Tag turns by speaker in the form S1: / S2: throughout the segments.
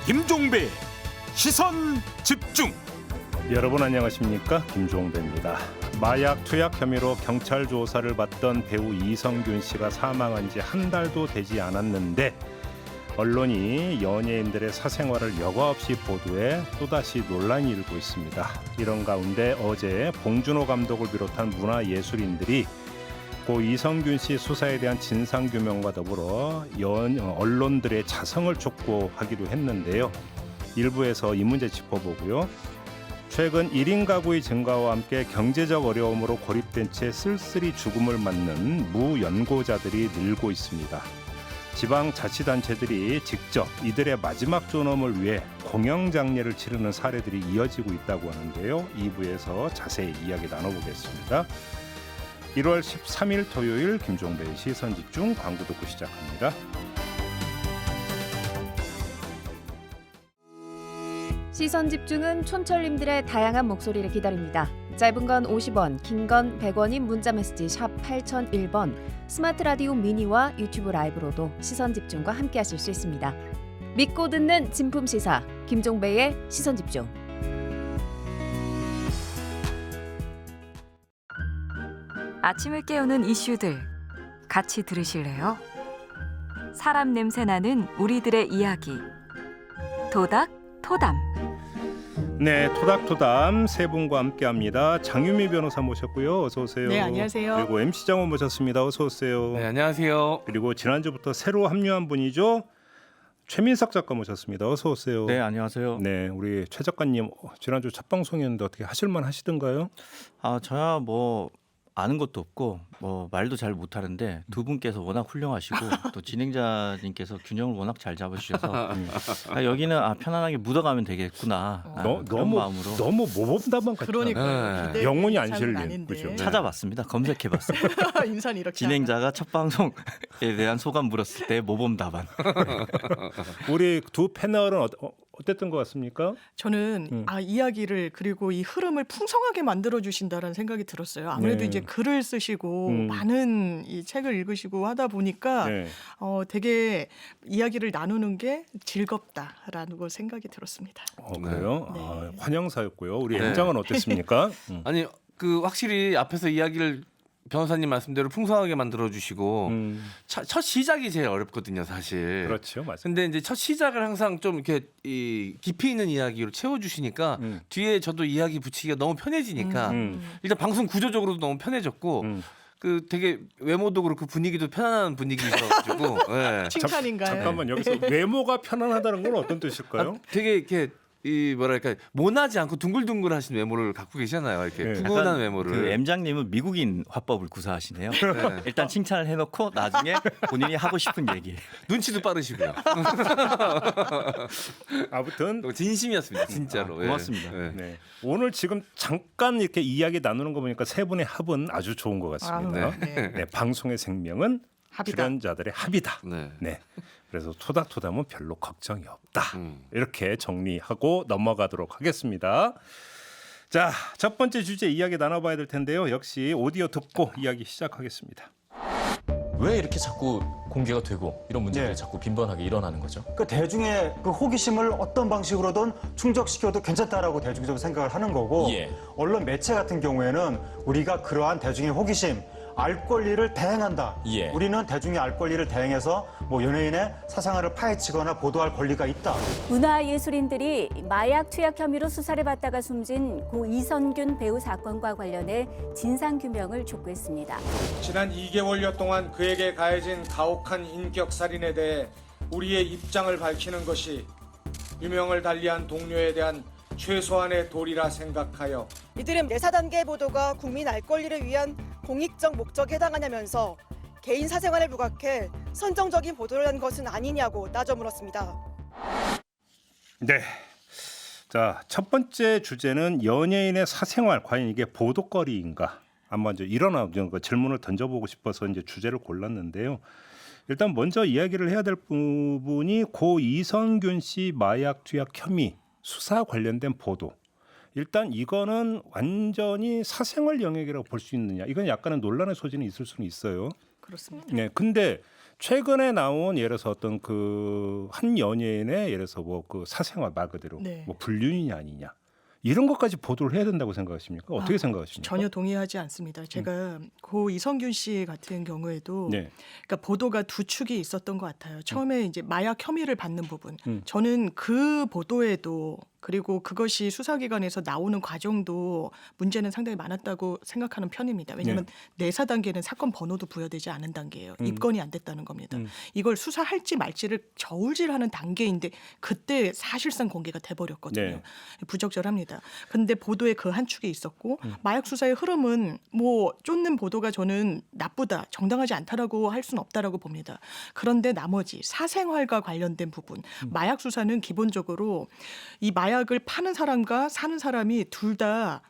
S1: 김종배 시선 집중.
S2: 여러분 안녕하십니까, 김종배입니다. 마약 투약 혐의로 경찰 조사를 받던 배우 이성균 씨가 사망한 지 한 달도 되지 않았는데 언론이 연예인들의 사생활을 여과 없이 보도해 또다시 논란이 일고 있습니다. 이런 가운데 어제 봉준호 감독을 비롯한 문화예술인들이 고 이성균 씨 수사에 대한 진상규명과 더불어 언론들의 자성을 촉구하기도 했는데요. 일부에서 이 문제 짚어보고요. 최근 1인 가구의 증가와 함께 경제적 어려움으로 고립된 채 쓸쓸히 죽음을 맞는 무연고자들이 늘고 있습니다. 지방자치단체들이 직접 이들의 마지막 존엄을 위해 공영장례를 치르는 사례들이 이어지고 있다고 하는데요. 2부에서 자세히 이야기 나눠보겠습니다. 1월 13일 토요일 김종배의 시선집중, 광고 듣고 시작합니다.
S3: 시선집중은 촌철님들의 다양한 목소리를 기다립니다. 짧은 건 50원, 긴 건 100원인 문자메시지 샵 8001번, 스마트 라디오 미니와 유튜브 라이브로도 시선집중과 함께하실 수 있습니다. 믿고 듣는 진품시사 김종배의 시선집중.
S4: 아침을 깨우는 이슈들 같이 들으실래요? 사람 냄새 나는 우리들의 이야기 도닥 토담.
S2: 네, 토닥토담 세 분과 함께합니다. 장유미 변호사 모셨고요. 어서 오세요.
S5: 네, 안녕하세요.
S2: 그리고 MC 장원 모셨습니다. 어서 오세요.
S6: 네, 안녕하세요.
S2: 그리고 지난주부터 새로 합류한 분이죠. 최민석 작가 모셨습니다. 어서 오세요.
S7: 네, 안녕하세요.
S2: 네, 우리 최 작가님 지난주 첫 방송이었는데 어떻게 하실만 하시던가요?
S7: 저야 뭐 아는 것도 없고 뭐 말도 잘 못하는데 두 분께서 워낙 훌륭하시고 또 진행자님께서 균형을 워낙 잘 잡아주셔서 여기는 편안하게 묻어가면 되겠구나. 그런
S2: 너무
S7: 마음으로
S2: 너무 모범답안 같잖아요.
S5: 그러니까
S6: 네.
S2: 영혼이 안 실린, 그죠?
S7: 찾아봤습니다. 검색해봤어요.
S5: 인선 이렇게
S7: 진행자가 첫 방송에 대한 소감 물었을 때 모범 답안.
S2: 우리 두 패널은 어땠던 것 같습니까?
S5: 저는 이야기를 그리고 이 흐름을 풍성하게 만들어 주신다라는 생각이 들었어요. 아무래도
S2: 네.
S5: 이제 글을 쓰시고 많은 이 책을 읽으시고 하다 보니까
S2: 네.
S5: 되게 이야기를 나누는 게 즐겁다라는 거 생각이 들었습니다.
S2: 그래요?
S5: 네.
S2: 환영사였고요. 우리
S6: 네.
S2: 연장은 어땠습니까?
S6: 아니 그 확실히 앞에서 이야기를 변호사님 말씀대로 풍성하게 만들어 주시고 첫 시작이 제일 어렵거든요, 사실.
S2: 그렇죠, 맞습니다.
S6: 근데 이제 첫 시작을 항상 좀 이렇게 이 깊이 있는 이야기로 채워 주시니까 뒤에 저도 이야기 붙이기가 너무 편해지니까 일단 방송 구조적으로도 너무 편해졌고 그 되게 외모도 그렇고 분위기도 편안한 분위기셔가지고 네.
S5: 칭찬인가요?
S2: 잠깐만, 여기서 외모가 편안하다는 건 어떤 뜻일까요?
S6: 되게 이렇게 이 뭐랄까 모나지 않고 둥글둥글하신 외모를 갖고 계시잖아요. 이렇게
S2: 네.
S6: 푸근한
S7: 약간
S6: 외모를.
S7: 그 M장님은 미국인 화법을 구사하시네요. 일단 칭찬을 해놓고 나중에 본인이 하고 싶은 얘기.
S6: 눈치도 빠르시고요.
S2: 아무튼
S6: 진심이었습니다, 진짜로.
S7: 고맙습니다.
S6: 예.
S2: 네. 오늘 지금 잠깐 이렇게 이야기 나누는 거 보니까 세 분의 합은 아주 좋은 것 같습니다.
S5: 네.
S2: 네, 방송의 생명은
S5: 합이다.
S2: 출연자들의 합이다.
S6: 네.
S2: 네. 그래서 토닥토닥은 별로 걱정이 없다. 이렇게 정리하고 넘어가도록 하겠습니다. 자, 첫 번째 주제 이야기 나눠봐야 될 텐데요. 역시 오디오 듣고 이야기 시작하겠습니다.
S8: 왜 이렇게 자꾸 공개가 되고 이런 문제들이
S9: 네.
S8: 자꾸 빈번하게 일어나는 거죠?
S9: 그 대중의 그 호기심을 어떤 방식으로든 충족시켜도 괜찮다라고 대중적으로 생각을 하는 거고
S8: 예.
S9: 언론 매체 같은 경우에는 우리가 그러한 대중의 호기심 알 권리를 대행한다.
S8: 예.
S9: 우리는 대중의 알 권리를 대행해서 뭐 연예인의 사생활을 파헤치거나 보도할 권리가 있다.
S10: 문화예술인들이 마약 투약 혐의로 수사를 받다가 숨진 고 이성균 배우 사건과 관련해 진상규명을 촉구했습니다.
S11: 지난 2개월여 동안 그에게 가해진 가혹한 인격살인에 대해 우리의 입장을 밝히는 것이 유명을 달리한 동료에 대한 최소한의 도리라 생각하여
S12: 이들은 내사단계 보도가 국민 알 권리를 위한 공익적 목적에 해당하냐면서 개인 사생활을 부각해 선정적인 보도를 한 것은 아니냐고 따져 물었습니다.
S2: 네. 자, 첫 번째 주제는 연예인의 사생활, 과연 이게 보도거리인가? 한번 이제 이런 질문을 던져보고 싶어서 이제 주제를 골랐는데요. 일단 먼저 이야기를 해야 될 부분이 고 이성균 씨 마약 투약 혐의 수사 관련된 보도. 일단 이거는 완전히 사생활 영역이라고 볼 수 있느냐? 이건 약간은 논란의 소지는 있을 수는 있어요.
S5: 그렇습니다.
S2: 네, 근데 최근에 나온 예를 들어서 어떤 그 한 연예인의 예를 들어서 뭐 그 사생활 말 그대로
S5: 네.
S2: 뭐 불륜이냐 아니냐 이런 것까지 보도를 해야 된다고 생각하십니까? 어떻게 생각하십니까?
S5: 전혀 동의하지 않습니다. 제가 고 이성균 씨 같은 경우에도
S2: 네.
S5: 그러니까 보도가 두 축이 있었던 것 같아요. 처음에 이제 마약 혐의를 받는 부분.
S2: 음.
S5: 저는 그 보도에도 그리고 그것이 수사기관에서 나오는 과정도 문제는 상당히 많았다고 생각하는 편입니다. 왜냐하면 내사 단계는 사건 번호도 부여되지 않은 단계예요. 입건이 안 됐다는 겁니다. 이걸 수사할지 말지를 저울질하는 단계인데 그때 사실상 공개가 돼버렸거든요.
S2: 네.
S5: 부적절합니다. 근데 보도에 그 한 축이 있었고 마약 수사의 흐름은 뭐 쫓는 보도가 저는 나쁘다, 정당하지 않다라고 할 수는 없다라고 봅니다. 그런데 나머지 사생활과 관련된 부분, 마약 수사는 기본적으로 이 마약을 파는 사람과 사는 사람이 둘 다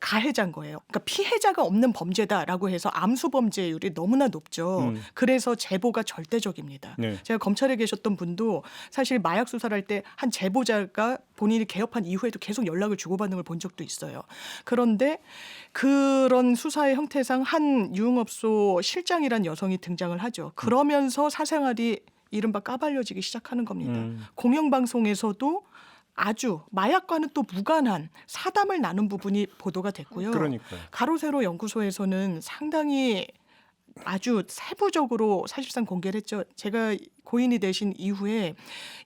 S5: 가해자인 거예요. 그러니까 피해자가 없는 범죄다라고 해서 암수 범죄율이 너무나 높죠. 그래서 제보가 절대적입니다.
S2: 네.
S5: 제가 검찰에 계셨던 분도 사실 마약 수사를 할 때 한 제보자가 본인이 개업한 이후에도 계속 연락을 주고받는 걸 본 적도 있어요. 그런데 그런 수사의 형태상 한 유흥업소 실장이란 여성이 등장을 하죠. 그러면서 사생활이 이른바 까발려지기 시작하는 겁니다. 공영방송에서도 아주 마약과는 또 무관한 사담을 나눈 부분이 보도가 됐고요.
S2: 그러니까요.
S5: 가로세로 연구소에서는 상당히 아주 세부적으로 사실상 공개를 했죠. 제가 고인이 되신 이후에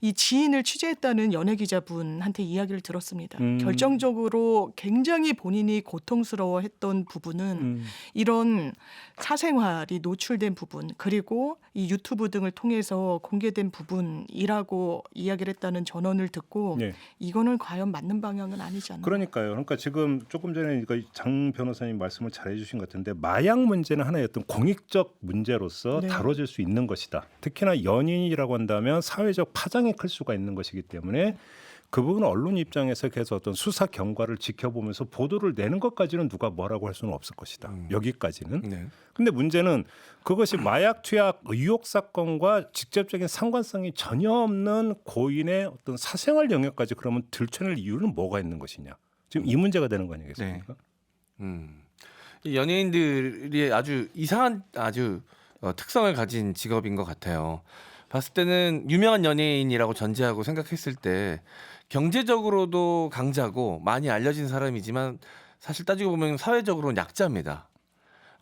S5: 이 지인을 취재했다는 연예기자분한테 이야기를 들었습니다. 결정적으로 굉장히 본인이 고통스러워했던 부분은 이런 사생활이 노출된 부분 그리고 이 유튜브 등을 통해서 공개된 부분이라고 이야기를 했다는 전언을 듣고
S2: 네.
S5: 이거는 과연 맞는 방향은 아니지 않나.
S2: 그러니까요. 그러니까 지금 조금 전에 장 변호사님 말씀을 잘 해주신 것 같은데 마약 문제는 하나의 어떤 공익적 문제로서
S5: 네.
S2: 다뤄질 수 있는 것이다. 특히나 연인이라고 한다면 사회적 파장이 클 수가 있는 것이기 때문에 그 부분은 언론 입장에서 계속 어떤 수사 경과를 지켜보면서 보도를 내는 것까지는 누가 뭐라고 할 수는 없을 것이다. 여기까지는.
S6: 네.
S2: 근데 문제는 그것이 마약 투약 의혹 사건과 직접적인 상관성이 전혀 없는 고인의 어떤 사생활 영역까지 그러면 들춰낼 이유는 뭐가 있는 것이냐. 지금 이 문제가 되는 거 아니겠습니까?
S6: 이 연예인들이 아주 이상한 아주 특성을 가진 직업인 것 같아요. 봤을 때는 유명한 연예인이라고 전제하고 생각했을 때 경제적으로도 강자고 많이 알려진 사람이지만 사실 따지고 보면 사회적으로는 약자입니다.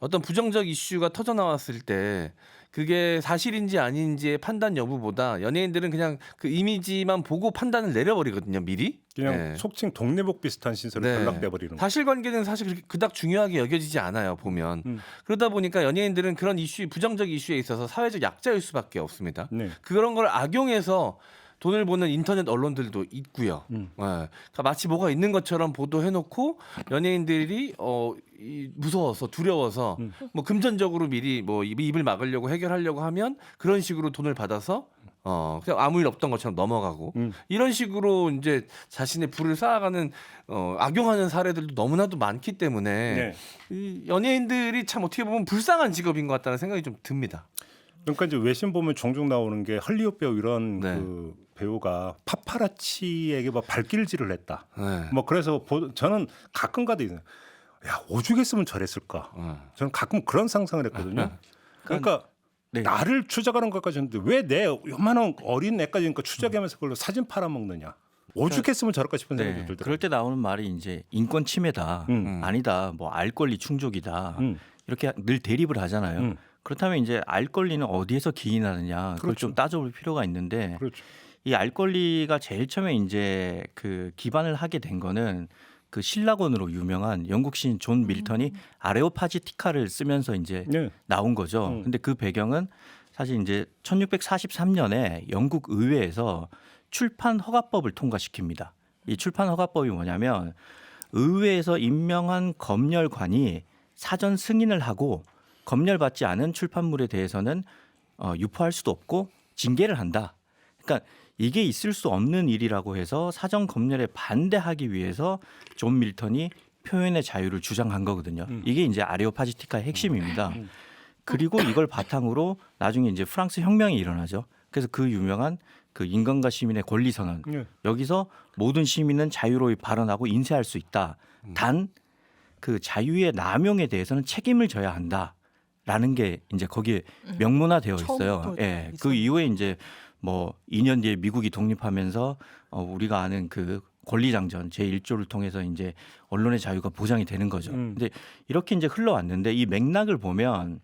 S6: 어떤 부정적 이슈가 터져 나왔을 때 그게 사실인지 아닌지의 판단 여부보다 연예인들은 그냥 그 이미지만 보고 판단을 내려버리거든요, 미리.
S2: 그냥 속칭 동네복 비슷한 신설을 전락돼 버리는.
S6: 사실관계는 사실 그닥 중요하게 여겨지지 않아요, 보면. 그러다 보니까 연예인들은 그런 이슈, 부정적 이슈에 있어서 사회적 약자일 수밖에 없습니다.
S2: 네.
S6: 그런 걸 악용해서 돈을 버는 인터넷 언론들도 있고요. 그러니까 마치 뭐가 있는 것처럼 보도해놓고 연예인들이 무서워서 두려워서 뭐 금전적으로 미리 뭐 입을 막으려고 해결하려고 하면 그런 식으로 돈을 받아서 그냥 아무 일 없던 것처럼 넘어가고 이런 식으로 이제 자신의 부를 쌓아가는 악용하는 사례들도 너무나도 많기 때문에 이 연예인들이 참 어떻게 보면 불쌍한 직업인 것 같다는 생각이 좀 듭니다.
S2: 그러니까 이제 외신 보면 종종 나오는 게 헐리우드 배우 이런 그 배우가 파파라치에게 막 발길질을 했다. 뭐 그래서 저는 가끔가다 야 오죽했으면 저랬을까. 저는 가끔 그런 상상을 했거든요. 그러니까 나를 추적하는 것까지 했는데 왜 내 요만한 어린 애까지 그러니까 추적하면서 그걸로 사진 팔아먹느냐. 오죽했으면 저럴까 싶은 생각이 들더라고요.
S7: 그럴 때 나오는 말이 이제 인권 침해다. 아니다. 뭐 알 권리 충족이다. 이렇게 늘 대립을 하잖아요. 그렇다면 이제 알 권리는 어디에서 기인하느냐 그걸
S2: 그렇죠.
S7: 좀 따져볼 필요가 있는데
S2: 그렇죠.
S7: 이 알 권리가 제일 처음에 이제 그 기반을 하게 된 거는 그 신라곤으로 유명한 영국 시인 존 밀턴이 아레오파지티카를 쓰면서 이제 나온 거죠. 근데 그 배경은 사실 이제 1643년에 영국 의회에서 출판 허가법을 통과시킵니다. 이 출판 허가법이 뭐냐면 의회에서 임명한 검열관이 사전 승인을 하고 검열받지 않은 출판물에 대해서는 유포할 수도 없고 징계를 한다. 그러니까 이게 있을 수 없는 일이라고 해서 사전 검열에 반대하기 위해서 존 밀턴이 표현의 자유를 주장한 거거든요. 이게 이제 아레오파지티카의 핵심입니다. 그리고 이걸 바탕으로 나중에 이제 프랑스 혁명이 일어나죠. 그래서 그 유명한 그 인간과 시민의 권리 선언. 여기서 모든 시민은 자유로이 발언하고 인쇄할 수 있다. 단 그 자유의 남용에 대해서는 책임을 져야 한다. 라는 게 이제 거기에 명문화되어 있어요.
S5: 처음부터
S7: 예. 그
S5: 있었는데.
S7: 이후에 이제 뭐 2년 뒤에 미국이 독립하면서 우리가 아는 그 권리장전 제1조를 통해서 이제 언론의 자유가 보장이 되는 거죠. 근데 이렇게 이제 흘러왔는데 이 맥락을 보면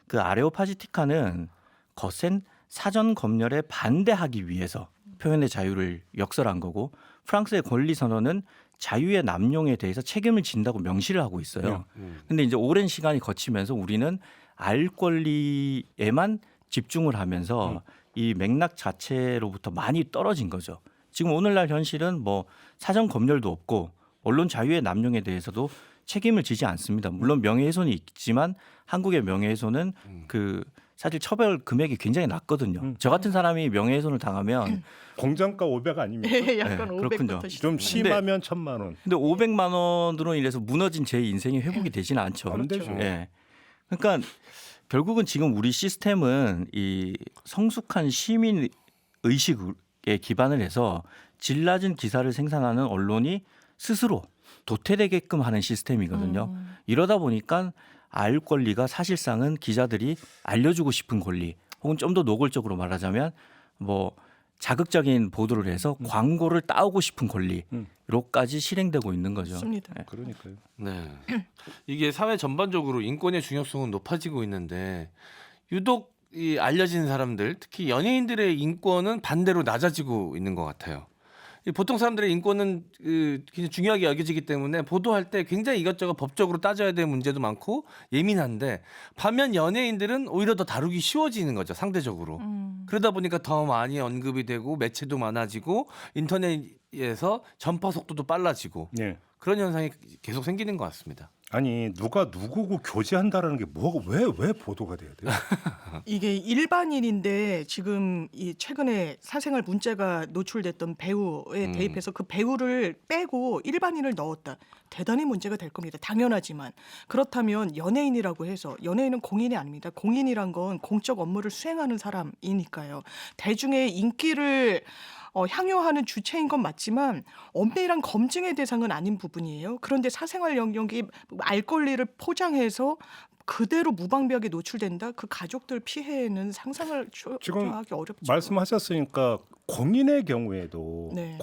S7: 그 아레오파지티카는 거센 사전 검열에 반대하기 위해서 표현의 자유를 역설한 거고 프랑스의 권리 선언은 자유의 남용에 대해서 책임을 진다고 명시를 하고 있어요. 근데 이제 오랜 시간이 거치면서 우리는 알 권리에만 집중을 하면서 이 맥락 자체로부터 많이 떨어진 거죠. 지금 오늘날 현실은 뭐 사전 검열도 없고 언론 자유의 남용에 대해서도 책임을 지지 않습니다. 물론 명예훼손이 있지만 한국의 명예훼손은 그 사실 처벌 금액이 굉장히 낮거든요. 저 같은 사람이 명예훼손을 당하면
S2: 공정가 500 아닙니까?
S5: 약간
S7: 네, 그렇군요.
S5: 500부터
S2: 좀 심하면 1,000만 원.
S7: 근데 500만 원으로 인해서 무너진 제 인생이 회복이 되지는 않죠.
S2: 안 되죠.
S7: 예. 그러니까 결국은 지금 우리 시스템은 이 성숙한 시민 의식에 기반을 해서 질 낮은 기사를 생산하는 언론이 스스로 도태되게끔 하는 시스템이거든요. 이러다 보니까 알 권리가 사실상은 기자들이 알려주고 싶은 권리 혹은 좀 더 노골적으로 말하자면 뭐 자극적인 보도를 해서 광고를 따오고 싶은 권리로까지 실행되고 있는 거죠.
S5: 맞습니다.
S7: 네.
S2: 그러니까요.
S6: 네. 이게 사회 전반적으로 인권의 중요성은 높아지고 있는데 유독 이 알려진 사람들, 특히 연예인들의 인권은 반대로 낮아지고 있는 것 같아요. 이 보통 사람들의 인권은 굉장히 중요하게 여겨지기 때문에 보도할 때 굉장히 이것저것 법적으로 따져야 될 문제도 많고 예민한데 반면 연예인들은 오히려 더 다루기 쉬워지는 거죠, 상대적으로. 그러다 보니까 더 많이 언급이 되고 매체도 많아지고 인터넷에서 전파 속도도 빨라지고
S2: 네.
S6: 그런 현상이 계속 생기는 것 같습니다.
S2: 아니 누가 누구고 교제한다라는 게 뭐가 왜 보도가 돼야 돼요?
S5: 이게 일반인인데 지금 이 최근에 사생활 문자가 노출됐던 배우에 대입해서 그 배우를 빼고 일반인을 넣었다. 대단히 문제가 될 겁니다. 당연하지만 그렇다면 연예인이라고 해서 연예인은 공인이 아닙니다. 공인이란 건 공적 업무를 수행하는 사람이니까요. 대중의 인기를 향유하는 주체인 건 맞지만 엄밀한 검증의 대상은 아닌 부분이에요. 그런데 사생활 영역이 알 권리를 포장해서 그대로 무방비하게 노출된다. 그 가족들 피해는 상상을
S2: 지금
S5: 하기 어렵죠.
S2: 말씀하셨으니까 공인의 경우에도
S5: 네.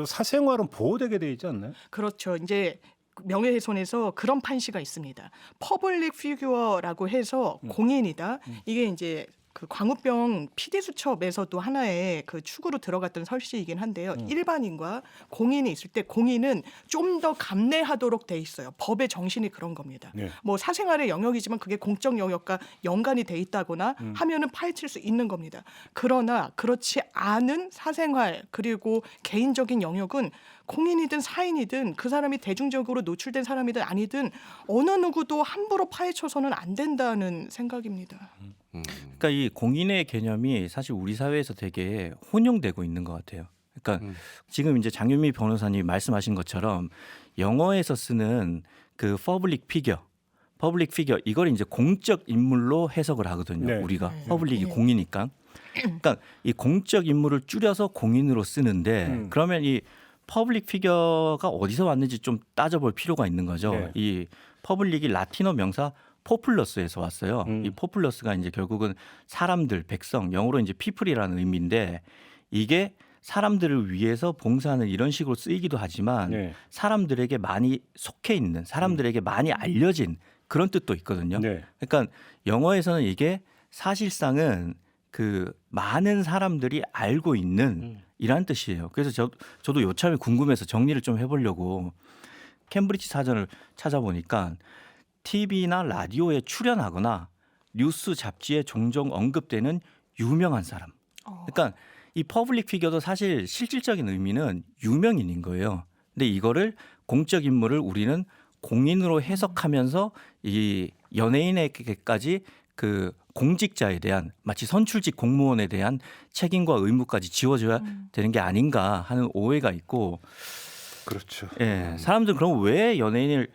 S2: 사생활은 보호되게 돼 있지 않나요?
S5: 그렇죠. 이제 명예훼손에서 그런 판시가 있습니다. 퍼블릭 피규어라고 해서 공인이다. 이게 이제 그 광우병 PD 수첩에서도 하나의 그 축으로 들어갔던 설시이긴 한데요. 일반인과 공인이 있을 때 공인은 좀 더 감내하도록 돼 있어요. 법의 정신이 그런 겁니다.
S2: 네.
S5: 뭐 사생활의 영역이지만 그게 공적 영역과 연관이 돼 있다거나 하면은 파헤칠 수 있는 겁니다. 그러나 그렇지 않은 사생활 그리고 개인적인 영역은 공인이든 사인이든 그 사람이 대중적으로 노출된 사람이든 아니든 어느 누구도 함부로 파헤쳐서는 안 된다는 생각입니다.
S7: 그러니까 이 공인의 개념이 사실 우리 사회에서 되게 혼용되고 있는 것 같아요. 그러니까 지금 이제 장윤미 변호사님이 말씀하신 것처럼 영어에서 쓰는 그 퍼블릭 피겨 이걸 이제 공적 인물로 해석을 하거든요.
S2: 네.
S7: 우리가 퍼블릭이 공이니까. 그러니까 이 공적 인물을 줄여서 공인으로 쓰는데 그러면 이 퍼블릭 피겨가 어디서 왔는지 좀 따져볼 필요가 있는 거죠.
S2: 네.
S7: 이 퍼블릭이 라틴어 명사 포플러스에서 왔어요. 이 포플러스가 이제 결국은 사람들, 백성, 영어로 이제 people이라는 의미인데 이게 사람들을 위해서 봉사하는 이런 식으로 쓰이기도 하지만
S2: 네.
S7: 사람들에게 많이 속해 있는, 사람들에게 많이 알려진 그런 뜻도 있거든요.
S2: 네.
S7: 그러니까 영어에서는 이게 사실상은 그 많은 사람들이 알고 있는 이란 뜻이에요. 그래서 저도 요참에 궁금해서 정리를 좀 해보려고 캠브리지 사전을 찾아보니까 TV나 라디오에 출연하거나 뉴스 잡지에 종종 언급되는 유명한 사람. 그러니까 이 퍼블릭 피겨도 사실 실질적인 의미는 유명인인 거예요. 근데 이거를 공적 인물을 우리는 공인으로 해석하면서 이 연예인에게까지 그 공직자에 대한 마치 선출직 공무원에 대한 책임과 의무까지 지워줘야 되는 게 아닌가 하는 오해가 있고
S2: 그렇죠.
S7: 예, 사람들은 그럼 왜 연예인을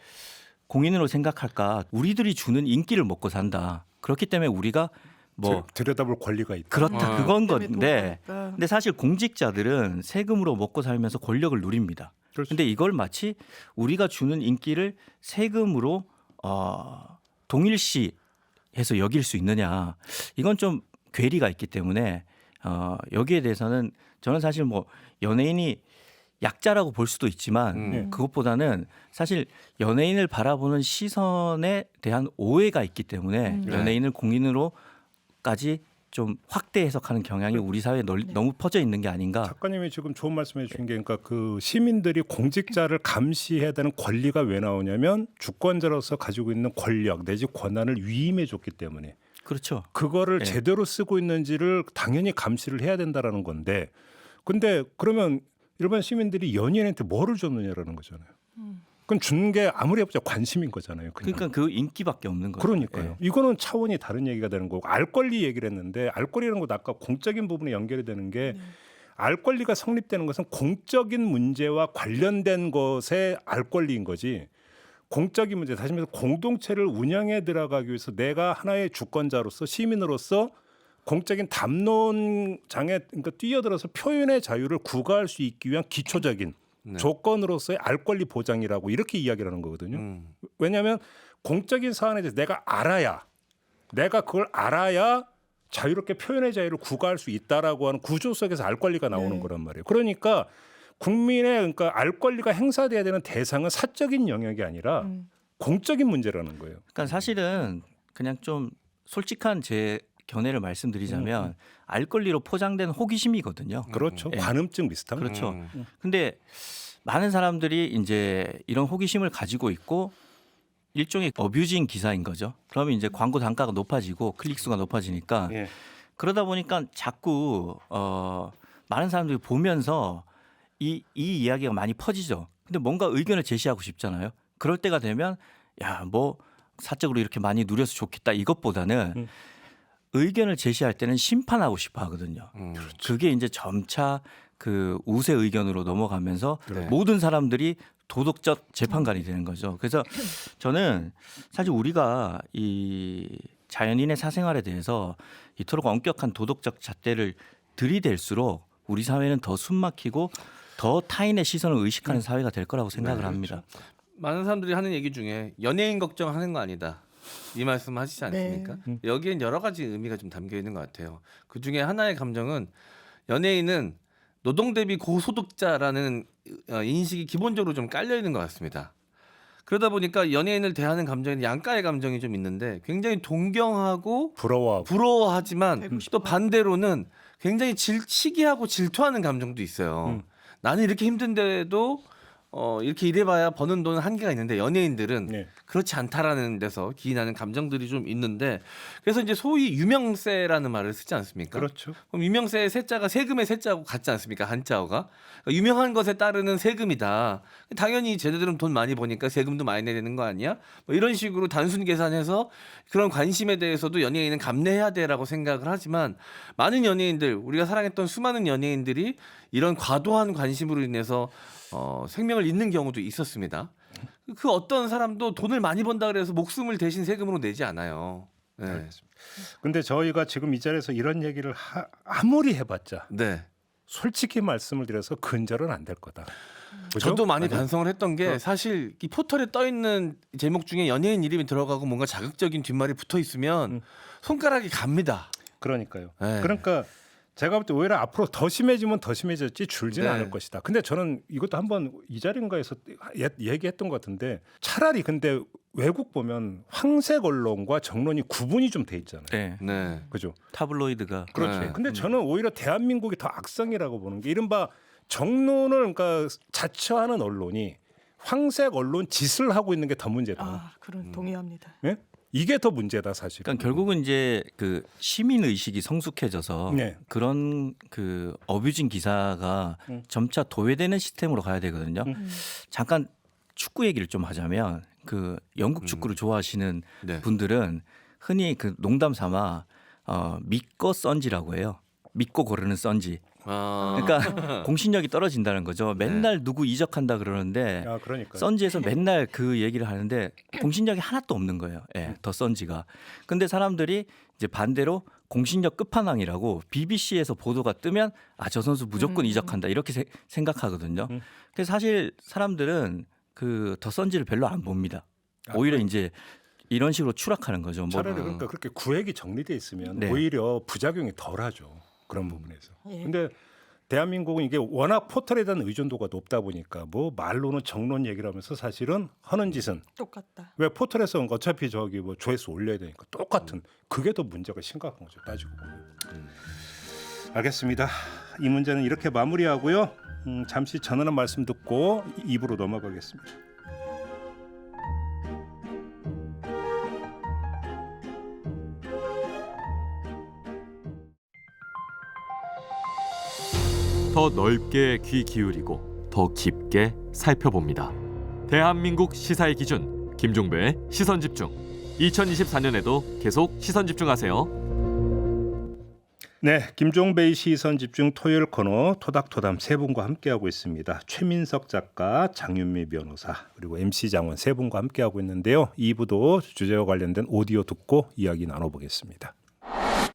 S7: 공인으로 생각할까? 우리들이 주는 인기를 먹고 산다. 그렇기 때문에 우리가 뭐
S2: 들여다볼 권리가 있다.
S7: 그렇다 그건
S5: 때문에
S7: 건데
S5: 돈 받을까?
S7: 근데 사실 공직자들은 세금으로 먹고 살면서 권력을 누립니다.
S2: 그렇죠.
S7: 근데 이걸 마치 우리가 주는 인기를 세금으로 동일시 해서 여길 수 있느냐. 이건 좀 괴리가 있기 때문에 여기에 대해서는 저는 사실 뭐 연예인이 약자라고 볼 수도 있지만 그것보다는 사실 연예인을 바라보는 시선에 대한 오해가 있기 때문에 연예인을 공인으로까지 좀 확대 해석하는 경향이 우리 사회에 너무 퍼져 있는 게 아닌가.
S2: 작가님이 지금 좋은 말씀해 주신 게 그러니까 그 시민들이 공직자를 감시해야 되는 권리가 왜 나오냐면 주권자로서 가지고 있는 권력 내지 권한을 위임해 줬기 때문에
S7: 그렇죠.
S2: 그거를
S7: 네.
S2: 제대로 쓰고 있는지를 당연히 감시를 해야 된다라는 건데 근데 그러면 일반 시민들이 연예인한테 뭐를 줬느냐라는 거잖아요. 그건 준 게 아무리 해보자 관심인 거잖아요. 그냥.
S7: 그러니까 그 인기밖에 없는 거죠.
S2: 그러니까요.
S7: 예.
S2: 이거는 차원이 다른 얘기가 되는 거고 알 권리 얘기를 했는데 알 권리라는 것도 아까 공적인 부분에 연결이 되는 게 알 권리가 성립되는 것은 공적인 문제와 관련된 것의 알 권리인 거지. 공적인 문제 다시 말해서 공동체를 운영해 들어가기 위해서 내가 하나의 주권자로서 시민으로서 공적인 담론장에 그러니까 뛰어들어서 표현의 자유를 구가할 수 있기 위한 기초적인 조건으로서의 알 권리 보장이라고 이렇게 이야기를 하는 거거든요. 왜냐하면 공적인 사안에 대해서 내가 그걸 알아야 자유롭게 표현의 자유를 구가할 수 있다라고 하는 구조 속에서 알 권리가 나오는 거란 말이에요. 그러니까 국민의 그러니까 알 권리가 행사돼야 되는 대상은 사적인 영역이 아니라 공적인 문제라는 거예요.
S7: 그러니까 사실은 그냥 좀 솔직한 제 견해를 말씀드리자면 알 권리로 포장된 호기심이거든요.
S2: 그렇죠.
S7: 예.
S2: 관음증 비슷한 거.
S7: 그렇죠. 근데 많은 사람들이 이제 이런 호기심을 가지고 있고 일종의 어뷰징 기사인 거죠. 그러면 이제 광고 단가가 높아지고 클릭 수가 높아지니까
S2: 예.
S7: 그러다 보니까 자꾸 많은 사람들이 보면서 이 이야기가 많이 퍼지죠. 근데 뭔가 의견을 제시하고 싶잖아요. 그럴 때가 되면 야, 뭐 사적으로 이렇게 많이 누려서 좋겠다 이것보다는 의견을 제시할 때는 심판하고 싶어 하거든요. 그게 이제 점차 그 우세 의견으로 넘어가면서 모든 사람들이 도덕적 재판관이 되는 거죠. 그래서 저는 사실 우리가 이 자연인의 사생활에 대해서 이토록 엄격한 도덕적 잣대를 들이댈수록 우리 사회는 더 숨막히고 더 타인의 시선을 의식하는 사회가 될 거라고 생각을 합니다.
S6: 많은 사람들이 하는 얘기 중에 연예인 걱정하는 거 아니다. 이 말씀 하시지 않습니까? 여기엔 여러 가지 의미가 좀 담겨 있는 것 같아요. 그 중에 하나의 감정은 연예인은 노동 대비 고소득자라는 인식이 기본적으로 좀 깔려 있는 것 같습니다. 그러다 보니까 연예인을 대하는 감정에는 양가의 감정이 좀 있는데 굉장히 동경하고 부러워하지만 또 반대로는 굉장히 시기하고 질투하는 감정도 있어요. 나는 이렇게 힘든데도 이렇게 일해봐야 버는 돈은 한계가 있는데 연예인들은 그렇지 않다라는 데서 기인하는 감정들이 좀 있는데 그래서 이제 소위 유명세라는 말을 쓰지 않습니까?
S2: 그렇죠.
S6: 그럼 유명세의 세자가 세금의 세자하고 같지 않습니까? 한자어가 그러니까 유명한 것에 따르는 세금이다. 당연히 쟤네들은 돈 많이 버니까 세금도 많이 내야 되는 거 아니야? 뭐 이런 식으로 단순 계산해서 그런 관심에 대해서도 연예인은 감내해야 돼라고 생각을 하지만 많은 연예인들 우리가 사랑했던 수많은 연예인들이 이런 과도한 관심으로 인해서 생명을 잃는 경우도 있었습니다. 그 어떤 사람도 돈을 많이 번다 그래서 목숨을 대신 세금으로 내지 않아요. 네.
S2: 근데 저희가 지금 이 자리에서 이런 얘기를 아무리 해봤자 솔직히 말씀을 드려서 근절은 안 될 거다. 그죠?
S6: 저도 많이 반성을 했던 게 사실 이 포털에 떠 있는 제목 중에 연예인 이름이 들어가고 뭔가 자극적인 뒷말이 붙어 있으면 손가락이 갑니다.
S2: 그러니까요. 그러니까 제가 볼 때 오히려 앞으로 더 심해지면 더 심해졌지 줄지는 않을 것이다. 근데 저는 이것도 한번 이 자리인가에서 얘기했던 것 같은데 차라리 근데 외국 보면 황색 언론과 정론이 구분이 좀 돼 있잖아요.
S7: 네.
S2: 그죠?
S7: 타블로이드가.
S2: 그렇죠. 근데 저는 오히려 대한민국이 더 악성이라고 보는 게 이른바 정론을 그러니까 자처하는 언론이 황색 언론 짓을 하고 있는 게 더 문제다.
S5: 그런 동의합니다.
S2: 네? 이게 더 문제다 사실.
S7: 그러니까 결국은 이제 그 시민 의식이 성숙해져서 그런 그 어뷰징 기사가 점차 도외되는 시스템으로 가야 되거든요. 잠깐 축구 얘기를 좀 하자면 그 영국 축구를 좋아하시는 분들은 흔히 그 농담 삼아 믿고 썬지라고 해요. 믿고 고르는 썬지. 그러니까 공신력이 떨어진다는 거죠. 맨날 누구 이적한다 그러는데 썬지에서 맨날 그 얘기를 하는데 공신력이 하나도 없는 거예요. 더 썬지가. 근데 사람들이 이제 반대로 공신력 끝판왕이라고 BBC에서 보도가 뜨면 저 선수 무조건 이적한다 이렇게 생각하거든요. 그래서 사실 사람들은 그 더 썬지를 별로 안 봅니다. 오히려 이제 이런 식으로 추락하는 거죠. 뭐,
S2: 차라리 그러니까 그렇게 구획이 정리돼 있으면
S7: 네.
S2: 오히려 부작용이 덜하죠. 그런 부분에서.
S5: 예.
S2: 근데 대한민국은 이게 워낙 포털에 대한 의존도가 높다 보니까 뭐 말로는 정론 얘기를 하면서 사실은 하는 짓은
S5: 똑같다.
S2: 왜 포털에서 어차피 저기 뭐 조회수 올려야 되니까 똑같은 그게 더 문제가 심각한 거죠. 따지고 보면. 알겠습니다. 이 문제는 이렇게 마무리하고요. 잠시 전하는 말씀 듣고 입으로 넘어가겠습니다.
S13: 더 넓게 귀 기울이고 더 깊게 살펴봅니다. 대한민국 시사의 기준 김종배의 시선집중. 2024년에도 계속 시선집중하세요.
S2: 네, 김종배의 시선집중 토요일 코너 토닥토담 세 분과 함께하고 있습니다. 최민석 작가, 장윤미 변호사 그리고 MC 장원 세 분과 함께하고 있는데요. 2부도 주제와 관련된 오디오 듣고 이야기 나눠보겠습니다.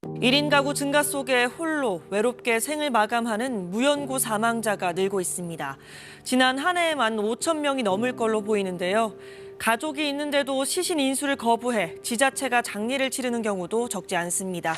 S14: 1인 가구 증가 속에 홀로 외롭게 생을 마감하는 무연고 사망자가 늘고 있습니다. 지난 한 해에만 5천 명이 넘을 걸로 보이는데요. 가족이 있는데도 시신 인수를 거부해 지자체가 장례를 치르는 경우도 적지 않습니다.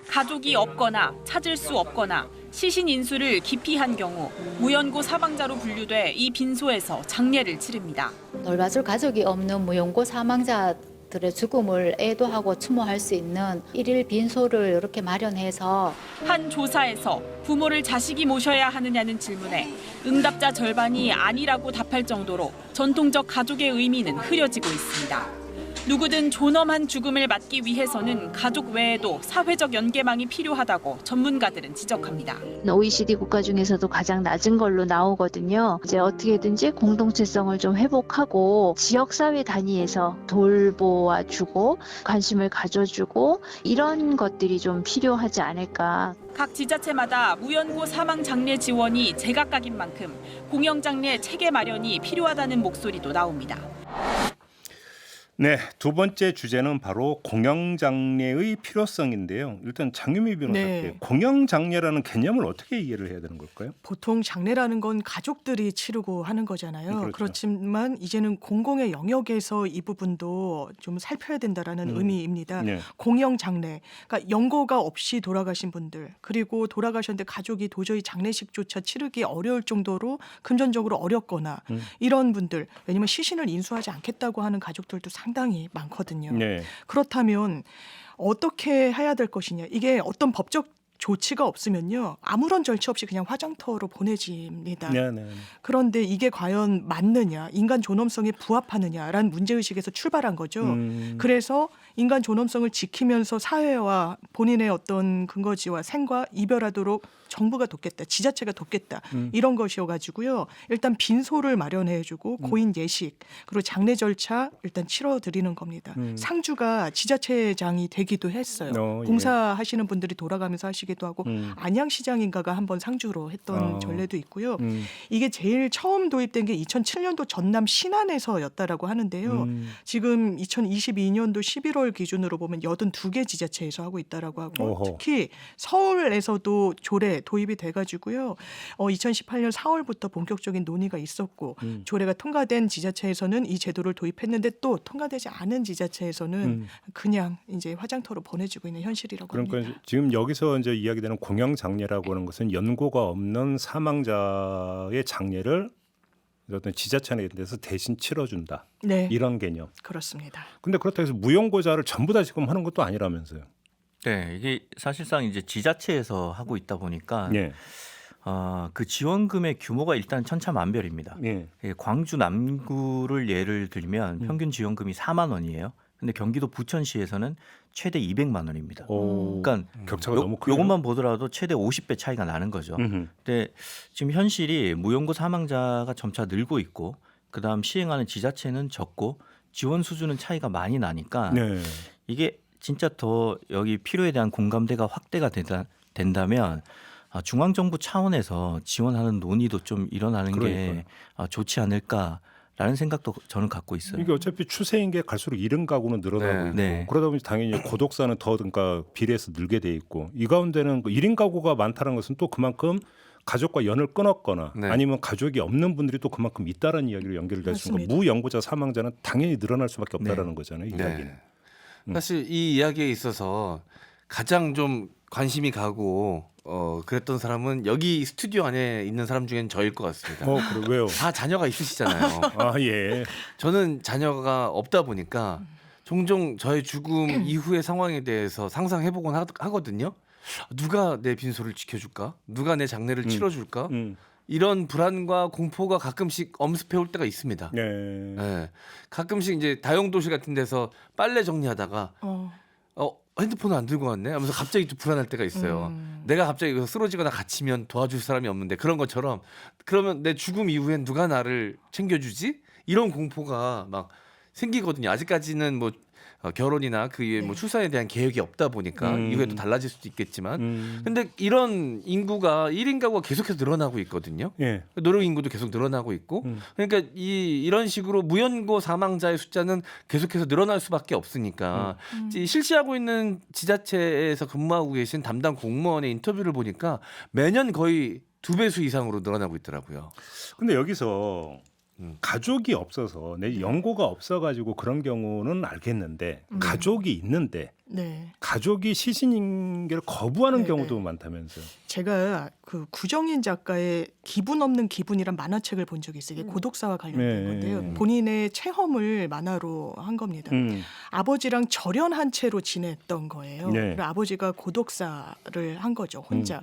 S15: 가족이 없거나 찾을 수 없거나 시신 인수를 기피한 경우 무연고 사망자로 분류돼 이 빈소에서 장례를 치릅니다.
S16: 돌봐줄 가족이 없는 무연고 사망자들의 죽음을 애도하고 추모할 수 있는 일일 빈소를 이렇게 마련해서
S15: 한 조사에서 부모를 자식이 모셔야 하느냐는 질문에 응답자 절반이 아니라고 답할 정도로 전통적 가족의 의미는 흐려지고 있습니다. 누구든 존엄한 죽음을 맞기 위해서는 가족 외에도 사회적 연계망이 필요하다고 전문가들은 지적합니다.
S17: OECD 국가 중에서도 가장 낮은 걸로 나오거든요. 이제 어떻게든지 공동체성을 좀 회복하고 지역사회 단위에서 돌보아주고 관심을 가져주고 이런 것들이 좀 필요하지 않을까.
S15: 각 지자체마다 무연고 사망 장례 지원이 제각각인 만큼 공영 장례 체계 마련이 필요하다는 목소리도 나옵니다.
S2: 네, 두 번째 주제는 바로 공영장례의 필요성인데요. 일단 장윤미 변호사께
S5: 네.
S2: 공영장례라는 개념을 어떻게 이해를 해야 되는 걸까요?
S5: 보통 장례라는 건 가족들이 치르고 하는 거잖아요.
S2: 그렇죠.
S5: 그렇지만 이제는 공공의 영역에서 이 부분도 좀 살펴야 된다라는 의미입니다.
S2: 네.
S5: 공영 장례, 그러니까 연고가 없이 돌아가신 분들, 그리고 돌아가셨는데 가족이 도저히 장례식조차 치르기 어려울 정도로 금전적으로 어렵거나 이런 분들, 왜냐하면 시신을 인수하지 않겠다고 하는 가족들도 상당히 많거든요.
S2: 네.
S5: 그렇다면 어떻게 해야 될 것이냐. 이게 어떤 법적 조치가 없으면요. 아무런 절차 없이 그냥 화장터로 보내집니다.
S2: 네.
S5: 그런데 이게 과연 맞느냐, 인간 존엄성에 부합하느냐라는 문제의식에서 출발한 거죠. 그래서 인간 존엄성을 지키면서 사회와 본인의 어떤 근거지와 생과 이별하도록 정부가 돕겠다, 지자체가 돕겠다 이런 것이어가지고요. 일단 빈소를 마련해주고 고인 예식 그리고 장례 절차 일단 치러드리는 겁니다. 상주가 지자체장이 되기도 했어요.
S2: 예.
S5: 봉사하시는 분들이 돌아가면서 하시기도 하고 안양시장인가가 한번 상주로 했던 전례도 있고요. 이게 제일 처음 도입된 게 2007년도 전남 신안에서였다라고 하는데요. 지금 2022년도 11월 기준으로 보면 82개 지자체에서 하고 있다라고 하고
S2: 어허.
S5: 특히 서울에서도 조례 도입이 돼가지고요. 2018년 4월부터 본격적인 논의가 있었고 조례가 통과된 지자체에서는 이 제도를 도입했는데 또 통과되지 않은 지자체에서는 그냥 이제 화장터로 보내주고 있는 현실이라고 합니다.
S2: 그러니까 지금 여기서 이제 이야기되는 공영 장례라고 하는 것은 연고가 없는 사망자의 장례를 어떤 지자체나 이런 데서 대신 치러준다.
S5: 네.
S2: 이런 개념.
S5: 그렇습니다.
S2: 근데 그렇다고 해서 무연고자를 전부 다 지금 하는 것도 아니라면서요.
S7: 네, 이게 사실상 이제 지자체에서 하고 있다 보니까
S2: 네.
S7: 그 지원금의 규모가 일단 천차만별입니다.
S2: 네.
S7: 광주 남구를 예를 들면 평균 지원금이 4만 원이에요. 근데 경기도 부천시에서는 최대 200만 원입니다. 그러니까
S2: 격차가 너무 크네요.
S7: 이것만 보더라도 최대 50배 차이가 나는 거죠. 근데 지금 현실이 무연고 사망자가 점차 늘고 있고 그다음 시행하는 지자체는 적고 지원 수준은 차이가 많이 나니까
S2: 네.
S7: 이게 진짜 더 여기 필요에 대한 공감대가 확대가 된다면 중앙정부 차원에서 지원하는 논의도 좀 일어나는 게 좋지 않을까라는 생각도 저는 갖고 있어요.
S2: 이게 어차피 추세인 게 갈수록 1인 가구는 늘어나고 있고
S7: 네.
S2: 그러다 보니 당연히 고독사는 더 그러니까 비례해서 늘게 돼 있고 이 가운데는 1인 가구가 많다는 것은 또 그만큼 가족과 연을 끊었거나
S6: 네.
S2: 아니면 가족이 없는 분들이 또 그만큼 있다라는 이야기로 연결이 될 수 있는 거. 무연고자 사망자는 당연히 늘어날 수밖에 없다라는 거잖아요. 이 이야기는.
S6: 사실 이 이야기에 있어서 가장 좀 관심이 가고 그랬던 사람은 여기 스튜디오 안에 있는 사람 중엔 저일 것 같습니다.
S2: 그래 왜요?
S6: 다 자녀가 있으시잖아요.
S2: 아 예.
S6: 저는 자녀가 없다 보니까 종종 저의 죽음 이후의 상황에 대해서 상상해보곤 하거든요. 누가 내 빈소를 지켜줄까? 누가 내 장례를 치러줄까? 이런 불안과 공포가 가끔씩 엄습해올 때가 있습니다. 네. 가끔씩 이제 다용도실 같은 데서 빨래 정리하다가 핸드폰을 안 들고 왔네 하면서 갑자기 또 불안할 때가 있어요. 내가 갑자기 여기서 쓰러지거나 갇히면 도와줄 사람이 없는데 그런 것처럼 그러면 내 죽음 이후엔 누가 나를 챙겨주지? 이런 공포가 막 생기거든요. 아직까지는 뭐 결혼이나 그 이후에 뭐 출산에 대한 계획이 없다 보니까 이후에 또 달라질 수도 있겠지만 근데 이런 인구가 1인 가구가 계속해서 늘어나고 있거든요. 노령 인구도 계속 늘어나고 있고 그러니까 이런 식으로 무연고 사망자의 숫자는 계속해서 늘어날 수밖에 없으니까 실시하고 있는 지자체에서 근무하고 계신 담당 공무원의 인터뷰를 보니까 매년 거의 2배수 이상으로 늘어나고 있더라고요.
S2: 근데 여기서 가족이 없어서 내 연고가 없어가지고 그런 경우는 알겠는데 가족이 있는데 가족이 시신인계를 거부하는 경우도 많다면서요.
S5: 제가 그 구정인 작가의 기분 없는 기분이란 만화책을 본 적이 있어요. 이게 고독사와 관련된 건데요. 본인의 체험을 만화로 한 겁니다. 아버지랑 절연한 채로 지냈던 거예요. 그리고 아버지가 고독사를 한 거죠, 혼자.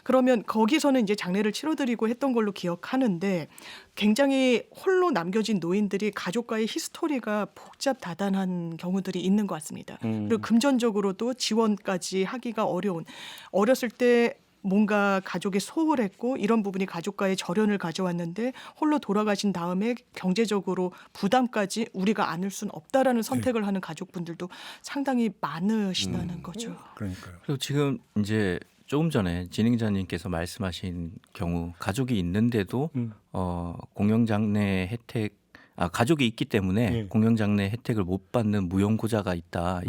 S5: 그러면 거기서는 이제 장례를 치러드리고 했던 걸로 기억하는데 굉장히 홀로 남겨진 노인들이 가족과의 히스토리가 복잡다단한 경우들이 있는 것 같습니다. 그리고 금전적으로도 지원까지 하기가 어려운, 어렸을 때 뭔가 가족에 소홀했고 이런 부분이 가족과의 절연을 가져왔는데 홀로 돌아가신 다음에 경제적으로 부담까지 우리가 안을 수는 없다라는 선택을 하는 가족분들도 상당히 많으시다는 거죠.
S2: 그러니까요.
S7: 그리고 지금 이제 조금 전에 진행자님께서 말씀하신 경우 가족이 있는데도 공영장례 혜택 가족이 있기 때문에 공영장례 혜택을 못 받는 무연고자가 있다.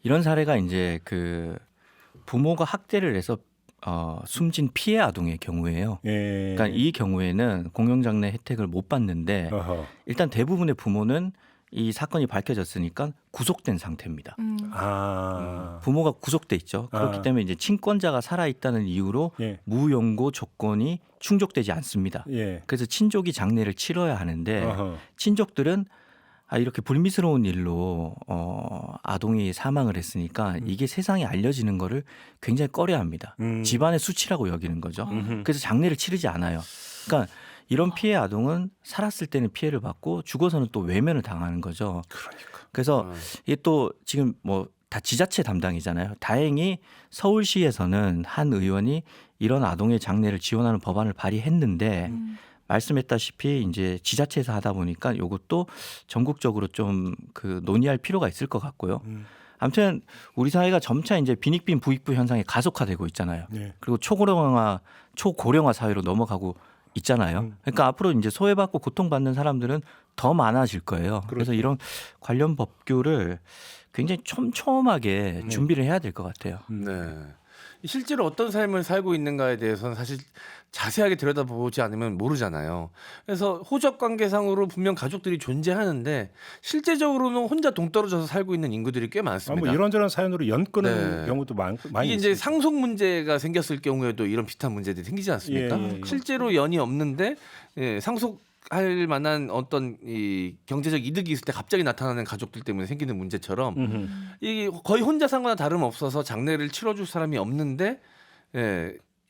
S7: 이런 사례가 이제 그 부모가 학대를 해서 숨진 피해 아동의 경우예요. 그러니까 이 경우에는 공영장례 혜택을 못 받는데 일단 대부분의 부모는 이 사건이 밝혀졌으니까 구속된 상태입니다. 부모가 구속돼 있죠. 그렇기 때문에 이제 친권자가 살아 있다는 이유로 무연고 조건이 충족되지 않습니다. 그래서 친족이 장례를 치러야 하는데 친족들은 이렇게 불미스러운 일로 아동이 사망을 했으니까 이게 세상에 알려지는 거를 굉장히 꺼려합니다. 집안의 수치라고 여기는 거죠. 그래서 장례를 치르지 않아요. 그러니까 이런 피해 아동은 살았을 때는 피해를 받고 죽어서는 또 외면을 당하는 거죠. 그래서 이게 또 지금 뭐 다 지자체 담당이잖아요. 다행히 서울시에서는 한 의원이 이런 아동의 장례를 지원하는 법안을 발의했는데 말씀했다시피 이제 지자체에서 하다 보니까 이것도 전국적으로 좀 그 논의할 필요가 있을 것 같고요. 아무튼 우리 사회가 점차 이제 빈익빈 부익부 현상이 가속화되고 있잖아요. 그리고 초고령화 사회로 넘어가고 있잖아요. 그러니까 앞으로 이제 소외받고 고통받는 사람들은 더 많아질 거예요. 그래서 이런 관련 법규를 굉장히 촘촘하게 준비를 해야 될 것 같아요.
S6: 네. 실제로 어떤 삶을 살고 있는가에 대해서는 사실 자세하게 들여다보지 않으면 모르잖아요. 그래서 호적 관계상으로 분명 가족들이 존재하는데 실제적으로는 혼자 동떨어져서 살고 있는 인구들이 꽤 많습니다.
S2: 뭐 이런저런 사연으로 연 끊는 경우도 많이
S6: 이게 이제
S2: 있습니다.
S6: 상속 문제가 생겼을 경우에도 이런 비슷한 문제들이 생기지 않습니까? 실제로 연이 없는데 상속할 만한 어떤 이 경제적 이득이 있을 때 갑자기 나타나는 가족들 때문에 생기는 문제처럼 이 거의 혼자 산 거나 다름없어서 장례를 치러줄 사람이 없는데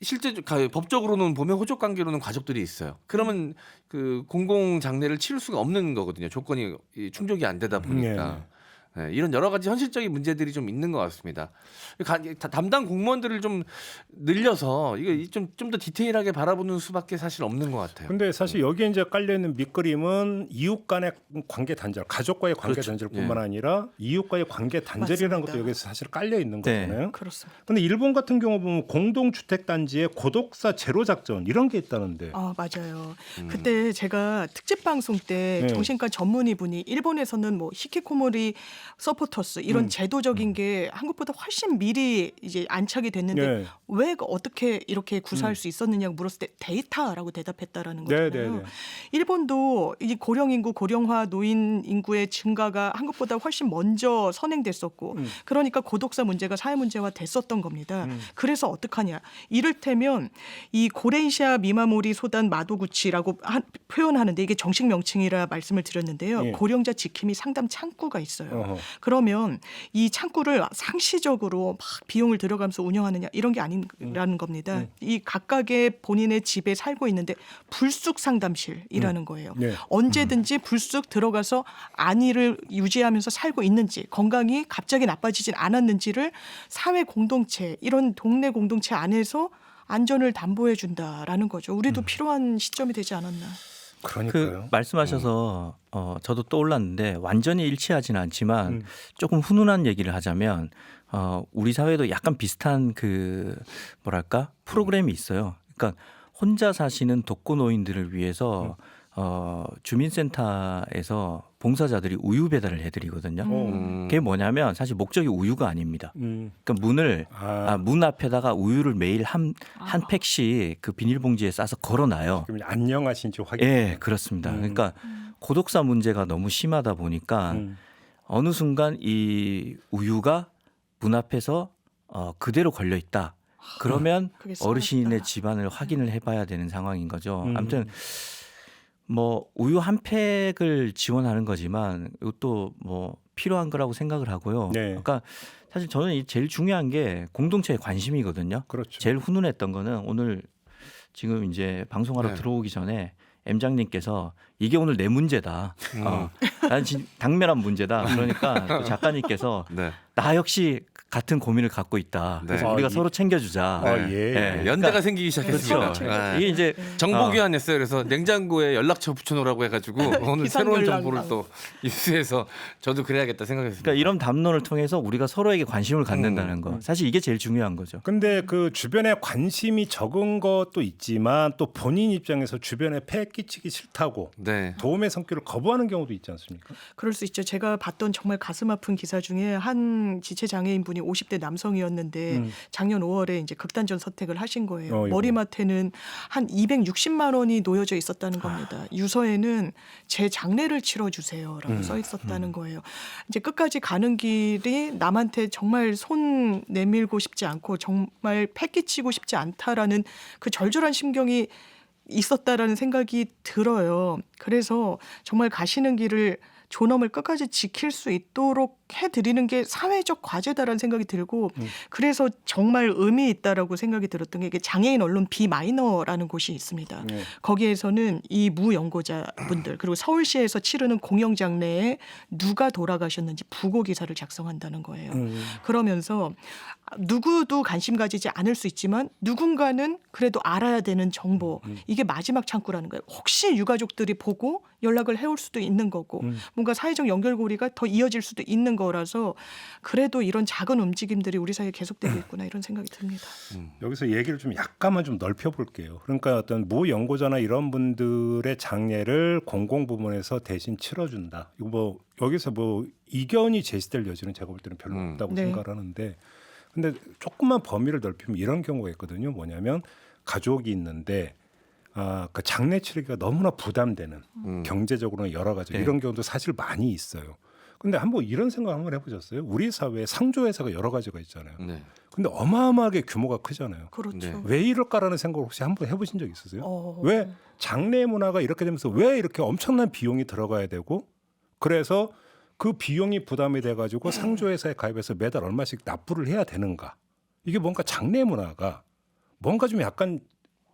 S6: 실제 법적으로는 보면 호적 관계로는 가족들이 있어요. 그러면 그 공공 장례를 치를 수가 없는 거거든요. 조건이 충족이 안 되다 보니까. 이런 여러 가지 현실적인 문제들이 좀 있는 것 같습니다. 담당 공무원들을 좀 늘려서 이거 좀 더 디테일하게 바라보는 수밖에 사실 없는 것 같아요.
S2: 근데 사실 여기에 이제 깔려 있는 밑그림은 이웃 간의 관계 단절, 가족과의 관계 단절뿐만 아니라 이웃과의 관계 단절이라는 것도 여기서 사실 깔려 있는 거잖아요.
S5: 그렇습니다.
S2: 근데 일본 같은 경우 보면 공동 주택 단지에 고독사 제로 작전 이런 게 있다는데.
S5: 맞아요. 그때 제가 특집 방송 때 정신과 전문의 분이 일본에서는 뭐 히키코모리 서포터스 이런 제도적인 게 한국보다 훨씬 미리 이제 안착이 됐는데 왜 어떻게 이렇게 구사할 수 있었느냐고 물었을 때 데이터라고 대답했다라는 거잖아요. 일본도 이 고령 인구, 고령화 노인 인구의 증가가 한국보다 훨씬 먼저 선행됐었고 그러니까 고독사 문제가 사회 문제화 됐었던 겁니다. 그래서 어떡하냐. 이를테면 이 고레이샤 미마모리 소단 마도구치라고 표현하는데 이게 정식 명칭이라 말씀을 드렸는데요. 고령자 지킴이 상담 창구가 있어요. 그러면 이 창구를 상시적으로 막 비용을 들여가면서 운영하느냐 이런 게 아니라는 겁니다. 이 각각의 본인의 집에 살고 있는데 불쑥 상담실이라는 거예요. 언제든지 불쑥 들어가서 안위를 유지하면서 살고 있는지 건강이 갑자기 나빠지진 않았는지를 사회 공동체 이런 동네 공동체 안에서 안전을 담보해 준다라는 거죠. 우리도 필요한 시점이 되지 않았나.
S2: 그러니까요.
S7: 말씀하셔서 저도 떠올랐는데 완전히 일치하지는 않지만 조금 훈훈한 얘기를 하자면 우리 사회도 약간 비슷한 그 뭐랄까 프로그램이 있어요. 그러니까 혼자 사시는 독거노인들을 위해서 주민센터에서 봉사자들이 우유 배달을 해드리거든요. 그게 뭐냐면 사실 목적이 우유가 아닙니다. 그러니까 문 앞에다가 우유를 매일 한 팩씩 그 비닐봉지에 싸서 걸어놔요.
S2: 그럼 안녕하신지 확인.
S7: 예, 그렇습니다. 그러니까 고독사 문제가 너무 심하다 보니까 어느 순간 이 우유가 문 앞에서 그대로 걸려 있다. 그러면 어르신의 집안을 확인을 해봐야 되는 상황인 거죠. 아무튼 뭐 우유 한 팩을 지원하는 거지만 이것도 뭐 필요한 거라고 생각을 하고요. 그러니까 사실 저는 제일 중요한 게 공동체의 관심이거든요.
S2: 그렇죠.
S7: 제일 훈훈했던 거는 오늘 지금 이제 방송하러 들어오기 전에 M장님께서 이게 오늘 내 문제다. 나는 진짜 당면한 문제다. 그러니까 또 작가님께서 나 역시 같은 고민을 갖고 있다. 그래서 우리가 서로 챙겨주자.
S6: 연대가
S7: 그러니까,
S6: 생기기 시작했습니다.
S7: 그렇죠. 이게 이제
S6: 정보 교환했어요. 그래서 냉장고에 연락처 붙여놓으라고 해가지고 오늘 새로운 정보를 또 입수해서 저도 그래야겠다 생각했습니다.
S7: 그러니까 이런 담론을 통해서 우리가 서로에게 관심을 갖는다는 거. 사실 이게 제일 중요한 거죠.
S2: 근데 그 주변에 관심이 적은 것도 있지만 또 본인 입장에서 주변에 폐 끼치기 싫다고 도움의 성격을 거부하는 경우도 있지 않습니까?
S5: 그럴 수 있죠. 제가 봤던 정말 가슴 아픈 기사 중에 한 지체 장애인분이 50대 남성이었는데 작년 5월에 이제 극단적 선택을 하신 거예요. 머리맡에는 한 260만 원이 놓여져 있었다는 겁니다. 유서에는 제 장례를 치러주세요라고 써 있었다는 거예요. 이제 끝까지 가는 길이 남한테 정말 손 내밀고 싶지 않고 정말 패 끼치고 싶지 않다라는 그 절절한 심경이 있었다라는 생각이 들어요. 그래서 정말 가시는 길을 존엄을 끝까지 지킬 수 있도록 해드리는 게 사회적 과제다라는 생각이 들고 그래서 정말 의미 있다라고 생각이 들었던 게 이게 장애인 언론 비마이너라는 곳이 있습니다. 거기에서는 이 무연고자분들 그리고 서울시에서 치르는 공영장례에 누가 돌아가셨는지 부고 기사를 작성한다는 거예요. 그러면서 누구도 관심 가지지 않을 수 있지만 누군가는 그래도 알아야 되는 정보 이게 마지막 창구라는 거예요. 혹시 유가족들이 보고 연락을 해올 수도 있는 거고 뭔가 사회적 연결고리가 더 이어질 수도 있는 거라서 그래도 이런 작은 움직임들이 우리 사회에 계속되고 있구나 이런 생각이 듭니다.
S2: 여기서 얘기를 좀 약간만 좀 넓혀볼게요. 그러니까 어떤 무연고자나 이런 분들의 장례를 공공부문에서 대신 치러준다. 이거 뭐 여기서 뭐 이견이 제시될 여지는 제가 볼 때는 별로 없다고 생각을 하는데 근데 조금만 범위를 넓히면 이런 경우가 있거든요. 뭐냐면 가족이 있는데 그 장례 치르기가 너무나 부담되는 경제적으로는 여러 가지 이런 경우도 사실 많이 있어요. 근데 한번 이런 생각 한번 해보셨어요? 우리 사회에 상조회사가 여러 가지가 있잖아요. 근데 어마어마하게 규모가 크잖아요.
S5: 그렇죠.
S2: 왜 이럴까라는 생각을 혹시 한번 해보신 적 있으세요? 왜 장례 문화가 이렇게 되면서 왜 이렇게 엄청난 비용이 들어가야 되고 그래서 그 비용이 부담이 돼가지고 상조회사에 가입해서 매달 얼마씩 납부를 해야 되는가? 이게 뭔가 장례 문화가 뭔가 좀 약간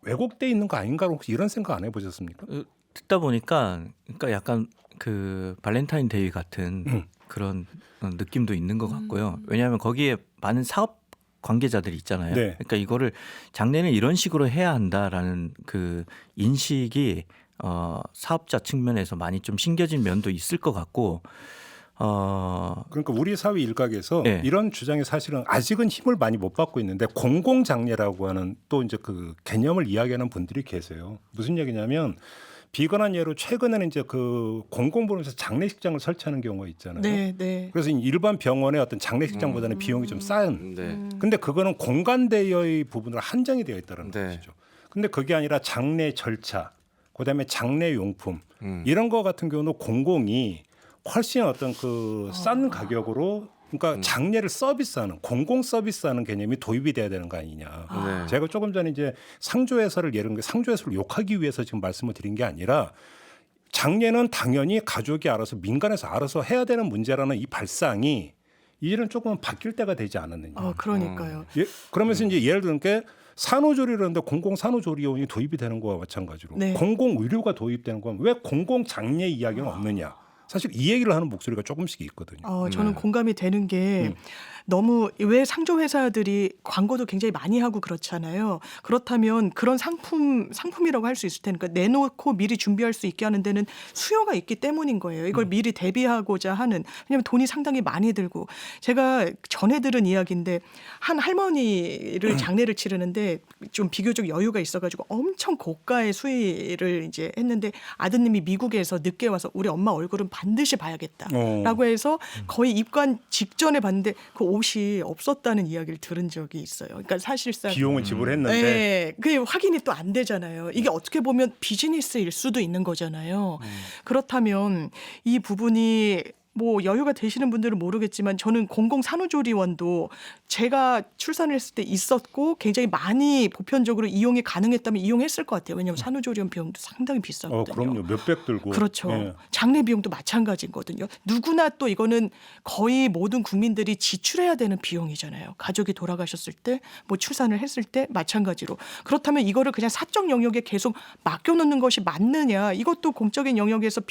S2: 왜곡돼 있는 거 아닌가 혹시 이런 생각 안 해보셨습니까?
S7: 듣다 보니까 그러니까 약간 그 발렌타인데이 같은 그런 느낌도 있는 것 같고요. 왜냐하면 거기에 많은 사업 관계자들이 있잖아요. 그러니까 이거를 장례는 이런 식으로 해야 한다라는 그 인식이 사업자 측면에서 많이 좀 심겨진 면도 있을 것 같고.
S2: 그러니까 우리 사회 일각에서 이런 주장이 사실은 아직은 힘을 많이 못 받고 있는데 공공장례라고 하는 또 이제 그 개념을 이야기하는 분들이 계세요. 무슨 얘기냐면 비근한 예로 최근에는 이제 그 공공보험에서 장례식장을 설치하는 경우가 있잖아요.
S5: 네, 네.
S2: 그래서 일반 병원의 어떤 장례식장보다는 비용이 좀 싼. 근데 그거는 공간대여의 부분으로 한정이 되어 있다는 것이죠. 근데 그게 아니라 장례 절차, 그다음에 장례 용품 이런 거 같은 경우는 공공이 훨씬 어떤 그 싼 가격으로 그러니까 장례를 서비스하는 공공 서비스하는 개념이 도입이 돼야 되는 거 아니냐. 제가 조금 전에 이제 상조회사를 예를 들어 상조회사를 욕하기 위해서 지금 말씀을 드린 게 아니라 장례는 당연히 가족이 알아서 민간에서 알아서 해야 되는 문제라는 이 발상이 이제는 조금 바뀔 때가 되지 않았느냐.
S5: 그러니까요.
S2: 예, 그러면서 이제 예를 들면 게 산후조리라는데 공공 산후조리원이 도입이 되는 거와 마찬가지로
S5: 네.
S2: 공공 의료가 도입되는 건 왜 공공 장례 이야기는 없느냐. 사실 이 얘기를 하는 목소리가 조금씩 있거든요.
S5: 저는 공감이 되는 게 너무 왜 상조회사들이 광고도 굉장히 많이 하고 그렇잖아요. 그렇다면 그런 상품이라고 할 수 있을 테니까 내놓고 미리 준비할 수 있게 하는 데는 수요가 있기 때문인 거예요. 이걸 미리 대비하고자 하는. 왜냐하면 돈이 상당히 많이 들고 제가 전해 들은 이야기인데 한 할머니를 장례를 치르는데 좀 비교적 여유가 있어가지고 엄청 고가의 수의를 이제 했는데 아드님이 미국에서 늦게 와서 우리 엄마 얼굴은 반드시 봐야겠다라고 해서 거의 입관 직전에 봤는데 그 옷이 없었다는 이야기를 들은 적이 있어요. 그러니까 사실상
S2: 비용은 지불했는데
S5: 네, 그게 확인이 또 안 되잖아요. 이게 어떻게 보면 비즈니스일 수도 있는 거잖아요. 그렇다면 이 부분이 뭐 여유가 되시는 분들은 모르겠지만 저는 공공산후조리원도 제가 출산을 했을 때 있었고 굉장히 많이 보편적으로 이용이 가능했다면 이용했을 것 같아요. 왜냐하면 산후조리원 비용도 상당히 비싸거든요.
S2: 그럼요. 몇백 들고.
S5: 그렇죠.
S2: 네.
S5: 장례 비용도 마찬가지거든요. 누구나 또 이거는 거의 모든 국민들이 지출해야 되는 비용이잖아요. 가족이 돌아가셨을 때, 뭐 출산을 했을 때 마찬가지로. 그렇다면 이거를 그냥 사적 영역에 계속 맡겨놓는 것이 맞느냐. 이것도 공적인 영역에서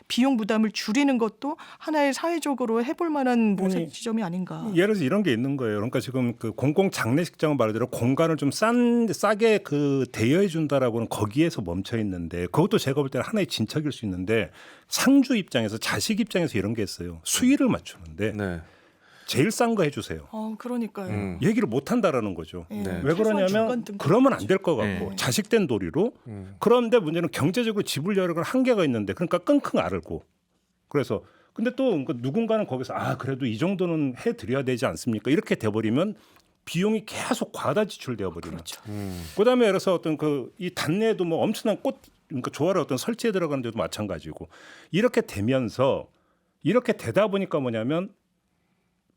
S5: 비용 부담을 줄이는 것도 하나의 사회적으로 해볼 만한 지점이 아닌가.
S2: 예를 들어서 이런 게 있는 거예요. 그러니까 지금 그 공공 장례식장은 말대로 공간을 좀 싸게 그 대여해 준다라고는 거기에서 멈춰 있는데 그것도 제가 볼 때는 하나의 진척일 수 있는데 상주 입장에서 자식 입장에서 이런 게 있어요. 수위를 맞추는데 제일 싼 거 해주세요.
S5: 그러니까요.
S2: 얘기를 못 한다라는 거죠.
S5: 네.
S2: 왜 그러냐면 그러면 안 될 것 같고 자식된 도리로 그런데 문제는 경제적으로 지불 여력은 한계가 있는데 그러니까 끙끙 앓고 그래서 근데 또 누군가는 거기서 그래도 이 정도는 해드려야 되지 않습니까? 이렇게 돼버리면 비용이 계속 과다 지출되어 버리는.
S5: 그렇죠.
S2: 그다음에 예를 들어서 어떤 이 단내에도 뭐 엄청난 그러니까 조화를 어떤 설치해 들어가는데도 마찬가지고 이렇게 되면서 이렇게 되다 보니까 뭐냐면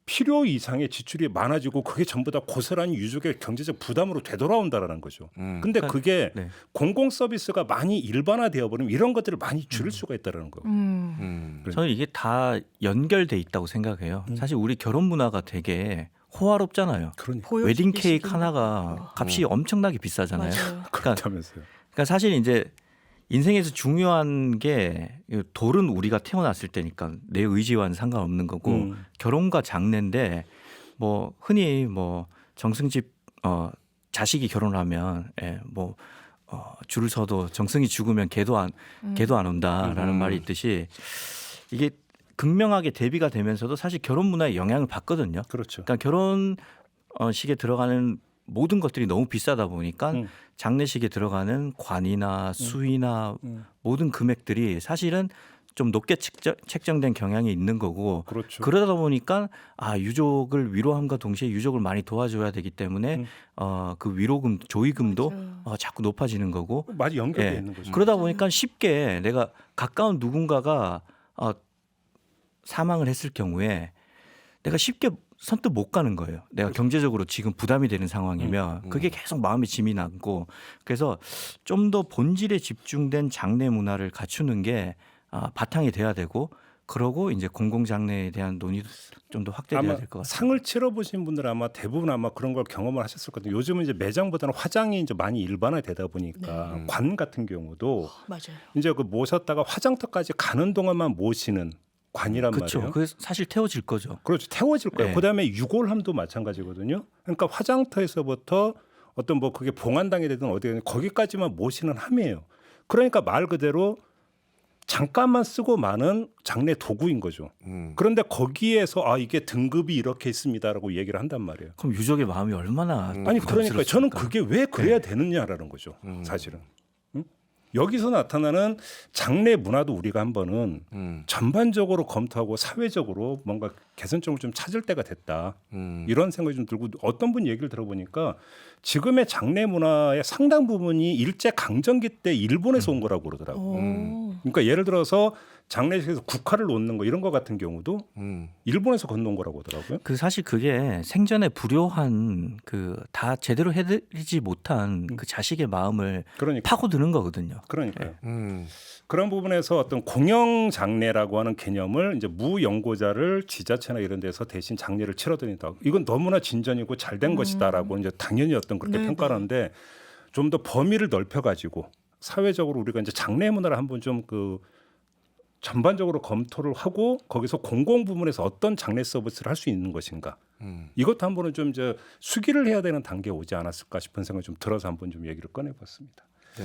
S2: 필요 이상의 지출이 많아지고 그게 전부 다 고스란히 유족의 경제적 부담으로 되돌아온다라는 거죠. 근데 그게 공공 서비스가 많이 일반화되어 버리면 이런 것들을 많이 줄일 수가 있다라는 거예요.
S7: 저는 이게 다 연결돼 있다고 생각해요. 사실 우리 결혼 문화가 되게 호화롭잖아요. 웨딩 케이크 하나가 값이 엄청나게 비싸잖아요.
S2: 그렇다면서요.
S7: 그러니까 사실 이제 인생에서 중요한 게 돌은 우리가 태어났을 때니까 내 의지와는 상관없는 거고 결혼과 장례인데 뭐 흔히 뭐 정승집 자식이 결혼하면 줄을 서도 정승이 죽으면 개도 안 온다라는 말이 있듯이 이게 극명하게 대비가 되면서도 사실 결혼 문화에 영향을 받거든요.
S2: 그렇죠.
S7: 그러니까 결혼식에 들어가는 모든 것들이 너무 비싸다 보니까 장례식에 들어가는 관이나 수의나 모든 금액들이 사실은 좀 높게 책정된 경향이 있는 거고
S2: 그렇죠.
S7: 그러다 보니까 유족을 위로함과 동시에 유족을 많이 도와줘야 되기 때문에 그 위로금 조의금도 자꾸 높아지는 거고
S2: 많이 연결되어 있는 거죠.
S7: 그러다 보니까 쉽게 내가 가까운 누군가가 사망을 했을 경우에 내가 쉽게 선뜻 못 가는 거예요. 내가 경제적으로 지금 부담이 되는 상황이면 그게 계속 마음에 짐이 남고 그래서 좀 더 본질에 집중된 장례 문화를 갖추는 게 바탕이 돼야 되고 그러고 이제 공공장례에 대한 논의도 좀 더 확대돼야 될 것 같아요.
S2: 상을 치러보신 분들 아마 대부분 아마 그런 걸 경험을 하셨을 거든요. 요즘은 이제 매장보다는 화장이 이제 많이 일반화되다 보니까 관 같은 경우도
S5: 맞아요.
S2: 이제 그 모셨다가 화장터까지 가는 동안만 모시는 관이란
S7: 그렇죠.
S2: 말이에요.
S7: 그 사실 태워질 거죠.
S2: 그렇죠. 태워질 거예요. 그다음에 유골함도 마찬가지거든요. 그러니까 화장터에서부터 어떤 뭐 그게 봉안당이 되든 어디든 거기까지만 모시는 함이에요. 그러니까 말 그대로 잠깐만 쓰고 마는 장례 도구인 거죠. 그런데 거기에서 이게 등급이 이렇게 있습니다라고 얘기를 한단 말이에요.
S7: 그럼 유족의 마음이 얼마나
S2: 그러니까 저는 그게 왜 그래야 되느냐라는 거죠. 사실은. 여기서 나타나는 장래 문화도 우리가 한번은 전반적으로 검토하고 사회적으로 뭔가 개선점을 좀 찾을 때가 됐다. 이런 생각이 좀 들고 어떤 분 얘기를 들어보니까 지금의 장래 문화의 상당 부분이 일제 강점기 때 일본에서 온 거라고 그러더라고요. 그러니까 예를 들어서 장례식에서 국화를 놓는 거 이런 거 같은 경우도 일본에서 건너온 거라고 하더라고요.
S7: 그 사실 그게 생전에 불효한 그 다 제대로 해드리지 못한 그 자식의 마음을 파고드는 거거든요.
S2: 그러니까요. 그런 부분에서 어떤 공영 장례라고 하는 개념을 이제 무연고자를 지자체나 이런 데서 대신 장례를 치러드린다. 이건 너무나 진전이고 잘된 것이다라고 이제 당연히 어떤 그렇게 평가하는데 좀 더 범위를 넓혀가지고 사회적으로 우리가 이제 장례 문화를 한번 좀 그 전반적으로 검토를 하고 거기서 공공 부문에서 어떤 장례 서비스를 할 수 있는 것인가 이것도 한번은 좀 이제 수기를 해야 되는 단계에 오지 않았을까 싶은 생각이 좀 들어서 한번 좀 얘기를 꺼내봤습니다.
S6: 네.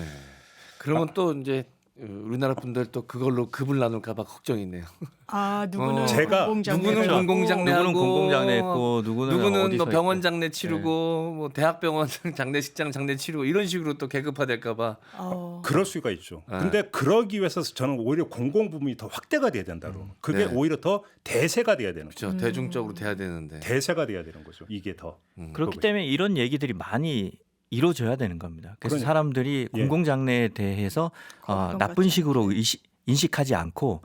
S6: 그러면 또 이제 우리나라 분들 또 그걸로 급을 나눌까봐 걱정이네요.
S5: 아 누구는
S6: 누구는 공공장례하고
S7: 누구는 공공장례했고
S6: 누구는 뭐 병원 장례 치르고 뭐 대학병원 장례식장 장례 치르고 이런 식으로 또 계급화될까봐.
S2: 그럴 수가 있죠. 근데 그러기 위해서 저는 오히려 공공 부문이 더 확대가 돼야 된다고. 그게 오히려 더 대세가 돼야 되는 거죠.
S6: 그렇죠. 대중적으로 돼야 되는데.
S2: 대세가 돼야 되는 거죠. 이게 더.
S7: 그렇기 때문에 이런 얘기들이 많이 이루어져야 되는 겁니다. 그래서
S2: 그러니까.
S7: 사람들이 공공장례에 대해서 나쁜 식으로 인식하지 않고